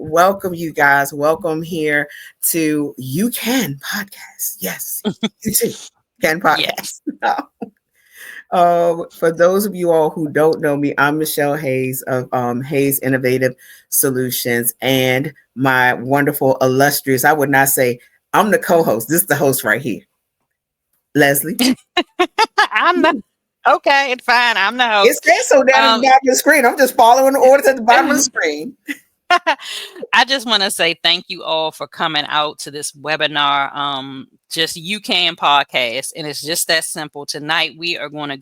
welcome you guys. Welcome here to You Can Podcast. Yes, you too can podcast. Yes. For those of you all who don't know me, I'm Michelle Hayes of Hayes Innovative Solutions, and my wonderful, illustrious, I would not say I'm the co-host. This is the host right here, Leslie. I'm the okay, it's fine. I'm the It host. says so down at the Um, bottom of the screen. I'm just following the orders at the bottom of the screen. I just want to say thank you all for coming out to this webinar. Just You Can podcast, and it's just that simple. Tonight we are going to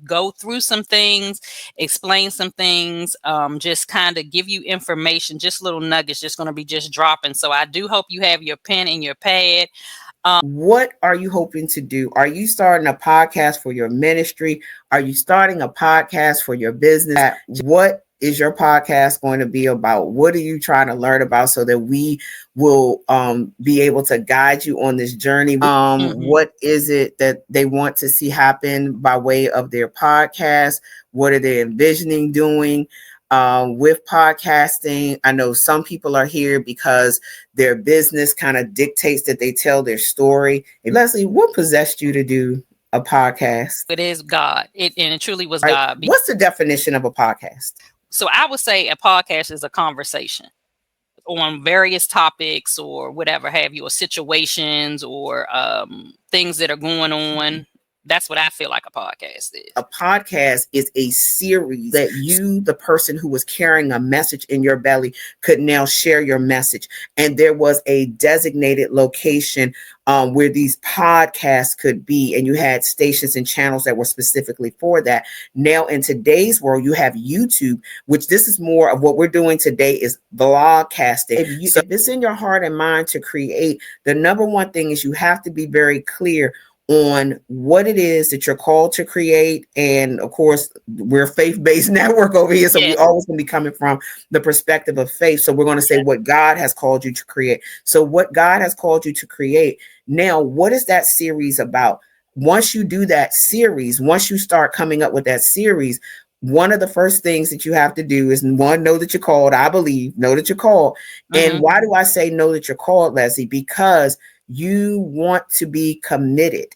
go through some things, explain some things, just kind of give you information, just little nuggets, just going to be just dropping. So I do hope you have your pen and your pad. What are you hoping to do? Are you starting a podcast for your ministry? Are you starting a podcast for your business? What is your podcast going to be about? What are you trying to learn about so that we will be able to guide you on this journey? What is it that they want to see happen by way of their podcast? What are they envisioning doing? With podcasting, I know some people are here because their business kind of dictates that they tell their story. And Leslie, what possessed you to do a podcast? It is God. It truly was Right? God. What's the definition of a podcast? So I would say a podcast is a conversation on various topics or whatever have you, or situations or things that are going on. That's what I feel like a podcast is. A podcast is a series that you, the person who was carrying a message in your belly, could now share your message. And there was a designated location where these podcasts could be, and you had stations and channels that were specifically for that. Now, in today's world, you have YouTube, which this is more of what we're doing today is vlogcasting. If it's in your heart and mind to create, the number one thing is you have to be very clear on what it is that you're called to create. And of course, we're a faith-based network over here, so we always going to be coming from the perspective of faith. So we're going to say what God has called you to create. So what God has called you to create. Now, what is that series about? Once you do that series, once you start coming up with that series, one of the first things that you have to do is, one, know that you're called. I believe, know that you're called. And why do I say know that you're called, Leslie? Because you want to be committed.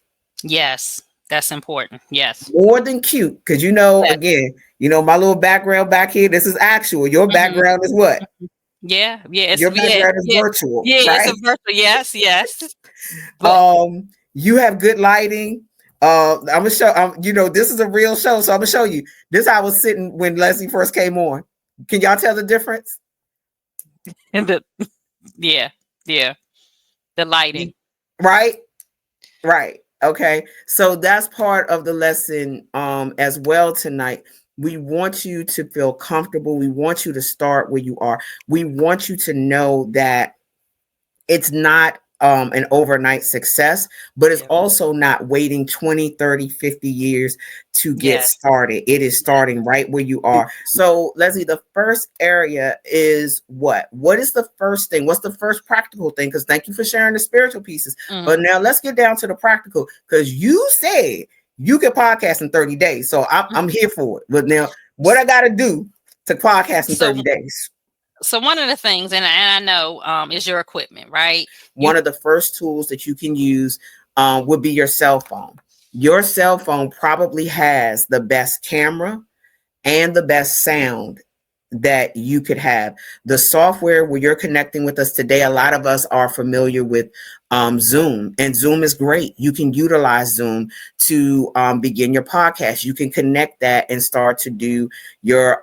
Yes, that's important. Yes. More than cute. Because again, my little background back here, this is actual. Your background is what? Yeah. Your background is virtual. Yeah, right? it's a virtual. Yes. You have good lighting. I'm gonna show this is a real show, so I'm gonna show you. This I was sitting when Leslie first came on. Can y'all tell the difference? And the lighting. Right. Okay. So that's part of the lesson as well tonight. We want you to feel comfortable. We want you to start where you are. We want you to know that it's not an overnight success, but it's also not waiting 20, 30, 50 years to get started. It is starting right where you are. So, Leslie, the first area is what? What is the first thing? What's the first practical thing? Because thank you for sharing the spiritual pieces. But now let's get down to the practical, because you said you can podcast in 30 days. So I'm here for it. But now, what I got to do to podcast in 30 days? So one of the things, and I know, is your equipment, right? One of the first tools that you can use would be your cell phone. Your cell phone probably has the best camera and the best sound that you could have. The software where you're connecting with us today, a lot of us are familiar with Zoom, and Zoom is great. You can utilize Zoom to begin your podcast. You can connect that and start to do your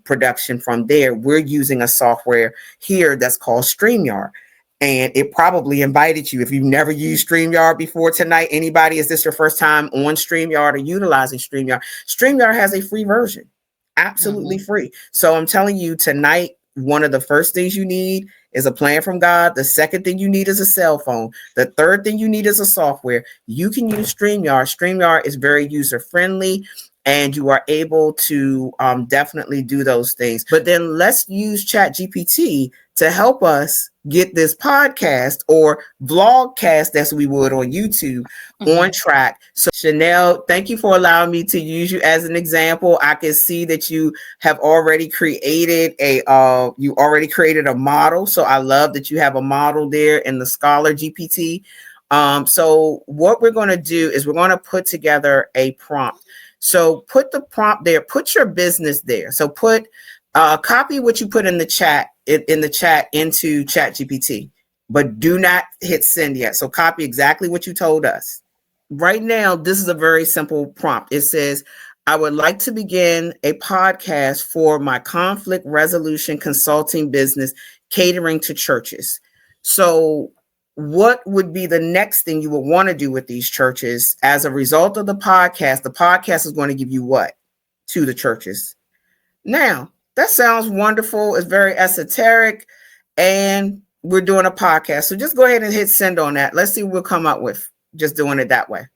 production from there. We're using a software here that's called StreamYard. And it probably invited you. If you've never used StreamYard before tonight, anybody, is this your first time on StreamYard or utilizing StreamYard? StreamYard has a free version. Absolutely free. So I'm telling you tonight, one of the first things you need is a plan from God. The second thing you need is a cell phone. The third thing you need is a software. You can use StreamYard. StreamYard is very user friendly. and you are able to definitely do those things. But then let's use ChatGPT to help us get this podcast or vlogcast, as we would on YouTube, on track. So Chanel, thank you for allowing me to use you as an example. I can see that you have already created a model. So I love that you have a model there in the Scholar GPT. So what we're going to do is we're going to put together a prompt. So put the prompt there, put your business there. So put copy what you put in the chat into ChatGPT, but do not hit send yet. So copy exactly what you told us. Right now, this is a very simple prompt. It says, I would like to begin a podcast for my conflict resolution consulting business catering to churches. So what would be the next thing you would want to do with these churches as a result of the podcast? The podcast is going to give you what to the churches? Now, that sounds wonderful. It's very esoteric, and we're doing a podcast. So just go ahead and hit send on that. Let's see what we'll come up with just doing it that way.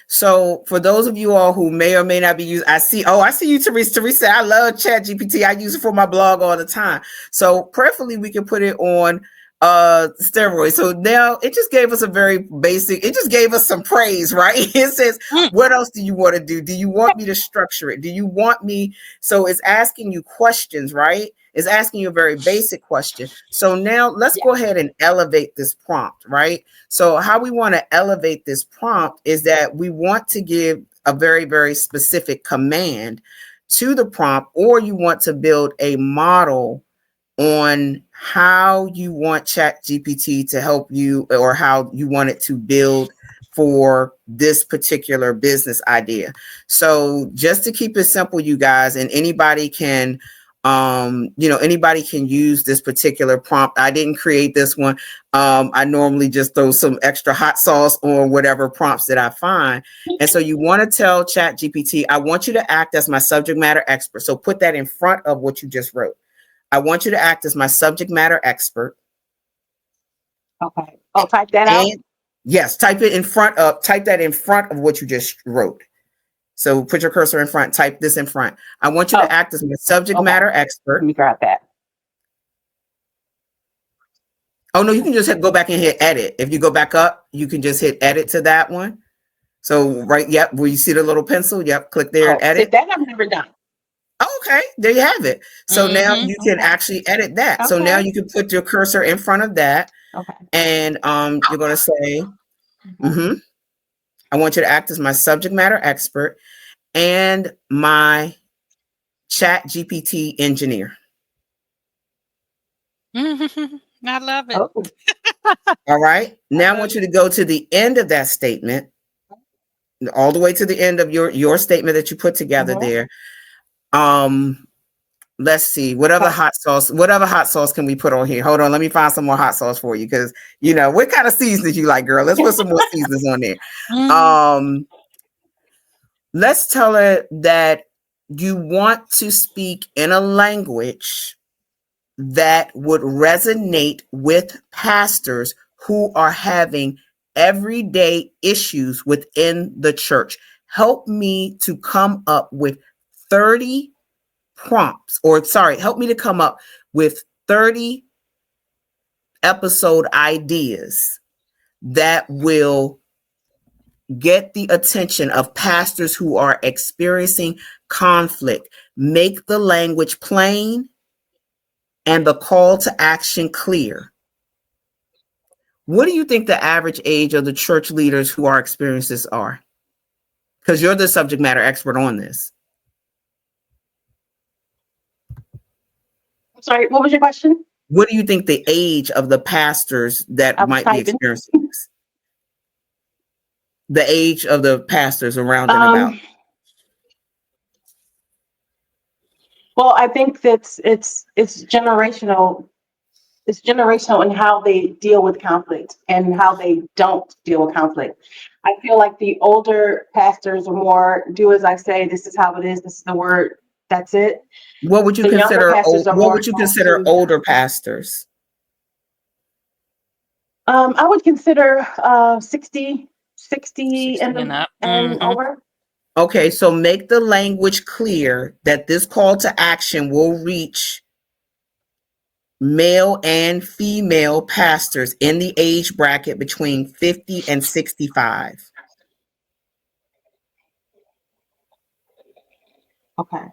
So for those of you all who may or may not be using, I see you, Teresa. Teresa, I love ChatGPT. I use it for my blog all the time. So prayerfully, we can put it on steroids. So now it just gave us it just gave us some praise, right? It says, what else do you want to do? Do you want me to structure it? Do you want me? So it's asking you questions, right? It's asking you a very basic question. So now let's go ahead and elevate this prompt, right? So how we want to elevate this prompt is that we want to give a very, very specific command to the prompt, or you want to build a model on how you want ChatGPT to help you, or how you want it to build for this particular business idea. So just to keep it simple, you guys, and anybody can use this particular prompt. I didn't create this one. I normally just throw some extra hot sauce on whatever prompts that I find. And so you want to tell ChatGPT, I want you to act as my subject matter expert. So put that in front of what you just wrote. I want you to act as my subject matter expert. Okay. Oh, type that out? Yes, type that in front of what you just wrote. So put your cursor in front, type this in front. I want you to act as my subject matter expert. Let me grab that. Oh, no, you can just go back and hit edit. If you go back up, you can just hit edit to that one. So where you see the little pencil, click there and edit. That I've never done. Okay, there you have it. So now you can actually edit that. Okay. So now you can put your cursor in front of that. Okay. And you're going to say, I want you to act as my subject matter expert and my ChatGPT engineer. I love it. Oh. All right. Now I want you to go to the end of that statement, all the way to the end of your statement that you put together there. Let's see, what other hot sauce can we put on here? Hold on, let me find some more hot sauce for you, because what kind of seasonings you like, girl? Let's put some more seasonings on there. Let's tell it that you want to speak in a language that would resonate with pastors who are having everyday issues within the church. Help me to come up with 30 prompts, help me to come up with 30 episode ideas that will get the attention of pastors who are experiencing conflict. Make the language plain and the call to action clear. What do you think the average age of the church leaders who are experiencing this are? Because you're the subject matter expert on this. Sorry, what was your question? What do you think the age of the pastors that might be experiencing this? The age of the pastors around and about. Well, I think it's generational. It's generational in how they deal with conflict and how they don't deal with conflict. I feel like the older pastors are more do as I say. This is how it is. This is the word. That's it. What would you consider? What would you consider older pastors? I would consider 60 60 60 and up. and over. Okay, so make the language clear that this call to action will reach male and female pastors in the age bracket between 50 and 65. Okay.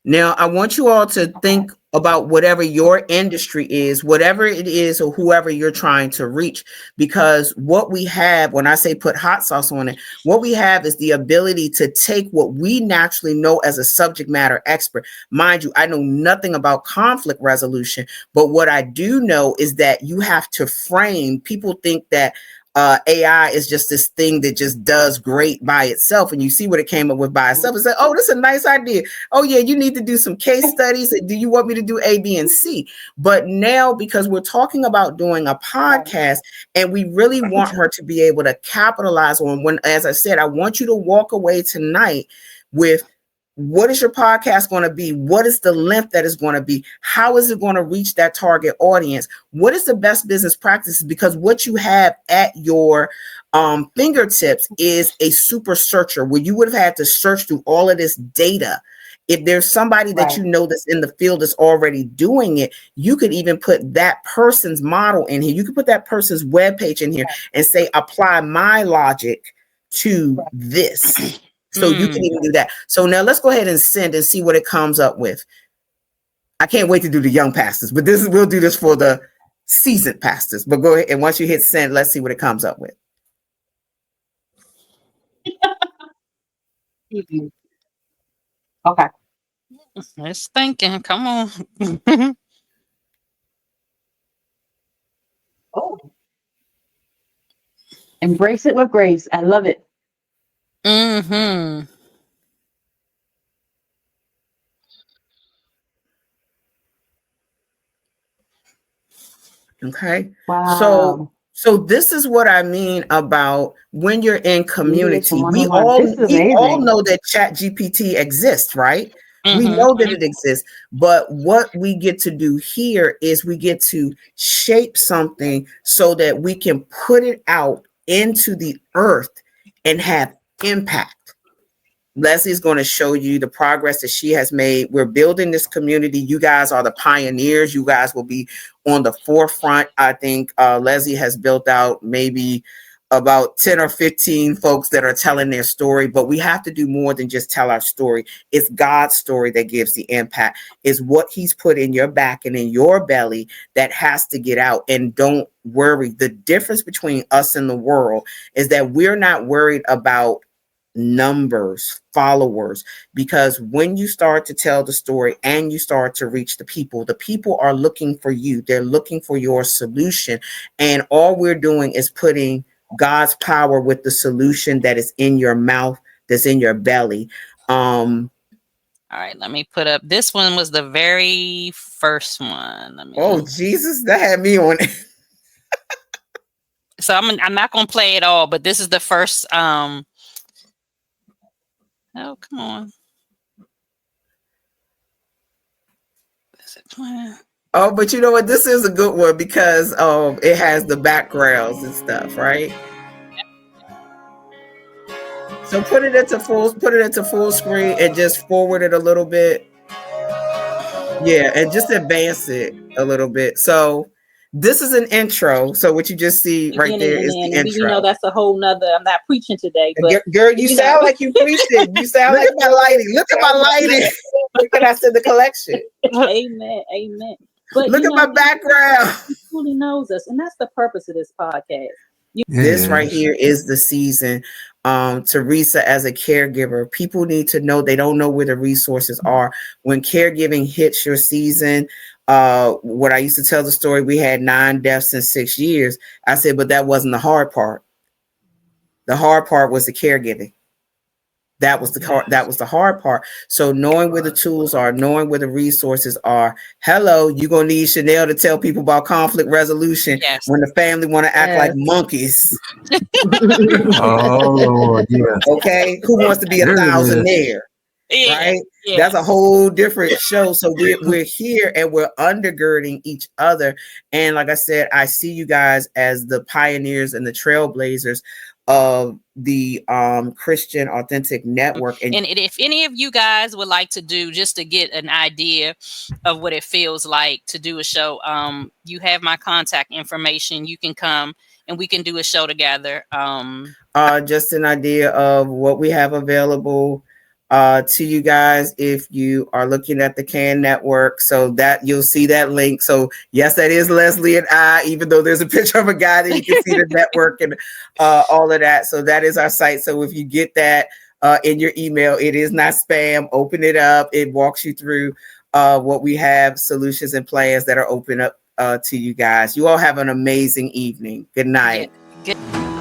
Now, I want you all to Okay. think about whatever your industry is, whatever it is, or whoever you're trying to reach. Because what we have, when I say put hot sauce on it, what we have is the ability to take what we naturally know as a subject matter expert. Mind you, I know nothing about conflict resolution, but what I do know is that you have to frame. People think that AI is just this thing that just does great by itself. And you see what it came up with by itself and say, oh, that's a nice idea. Oh, yeah, you need to do some case studies. Do you want me to do A, B, and C? But now, because we're talking about doing a podcast and we really want her to be able to capitalize on when, as I said, I want you to walk away tonight with what is your podcast going to be? What is the length that is going to be? How is it going to reach that target audience? What is the best business practices? Because what you have at your fingertips is a super searcher where you would have had to search through all of this data. If there's somebody that you know that's in the field that's already doing it, you could even put that person's model in here. You could put that person's webpage in here and say, apply my logic to this. So you can even do that. So now let's go ahead and send and see what it comes up with. I can't wait to do the young pastors, but we'll do this for the seasoned pastors. But go ahead, and once you hit send, let's see what it comes up with. Okay. It's thinking. Come on. Oh. Embrace it with grace. I love it. Mm-hmm. Okay. Wow. So this is what I mean about when you're in community. We This is all amazing. know that Chat GPT exists, right? We Mm-hmm. know that it exists, but what we get to do here is we get to shape something so that we can put it out into the earth and have impact. Leslie's going to show you the progress that she has made. We're building this community. You guys are the pioneers. You guys will be on the forefront. I think Leslie has built out maybe about 10 or 15 folks that are telling their story, but we have to do more than just tell our story. It's God's story that gives the impact. It's what he's put in your back and in your belly that has to get out. And don't worry. The difference between us and the world is that we're not worried about numbers, followers, because when you start to tell the story and you start to reach the people are looking for you. They're looking for your solution. And all we're doing is putting God's power with the solution that is in your mouth, that's in your belly. All right, let me put up. This one was the very first one. Oh, Jesus, that had me on it. So I'm not gonna play it all, but this is the first. Oh, come on. Is it playing? Oh, but you know what? This is a good one because it has the backgrounds and stuff, right? So put it into full screen and just forward it a little bit. Yeah, and just advance it a little bit. So this is an intro. So what you just see right there is the intro. You know, that's a whole nother. I'm not preaching today, but girl, you sound like you preached it. You sound like my lighting. Look at my lighting. Look at us in the collection. Amen, amen. But look at my background. He truly knows us, and that's the purpose of this podcast. This right here is the season. Teresa, as a caregiver, people need to know they don't know where the resources are. When caregiving hits your season, what I used to tell the story, we had 9 deaths in 6 years. I said, but that wasn't the hard part. The hard part was the caregiving. That was the hard part. So knowing where the tools are, knowing where the resources are. Hello, you're gonna need Chanel to tell people about conflict resolution when the family want to act like monkeys. Oh Lord, yes. Okay, who wants to be a thousandaire? Right? Yeah. That's a whole different show. So we're here and we're undergirding each other. And like I said, I see you guys as the pioneers and the trailblazers of the Christian Authentic Network. And if any of you guys would like to do, just to get an idea of what it feels like to do a show, you have my contact information. You can come and we can do a show together. Just an idea of what we have available to you guys if you are looking at the C.A.N network, so that you'll see that link. So yes, that is Leslie and I, even though there's a picture of a guy that you can see the network and all of that. So that is our site. So if you get that in your email, it is not spam. Open it up. It walks you through what we have, solutions and plans that are open up to you guys. You all have an amazing evening. Good night. Yeah. Good.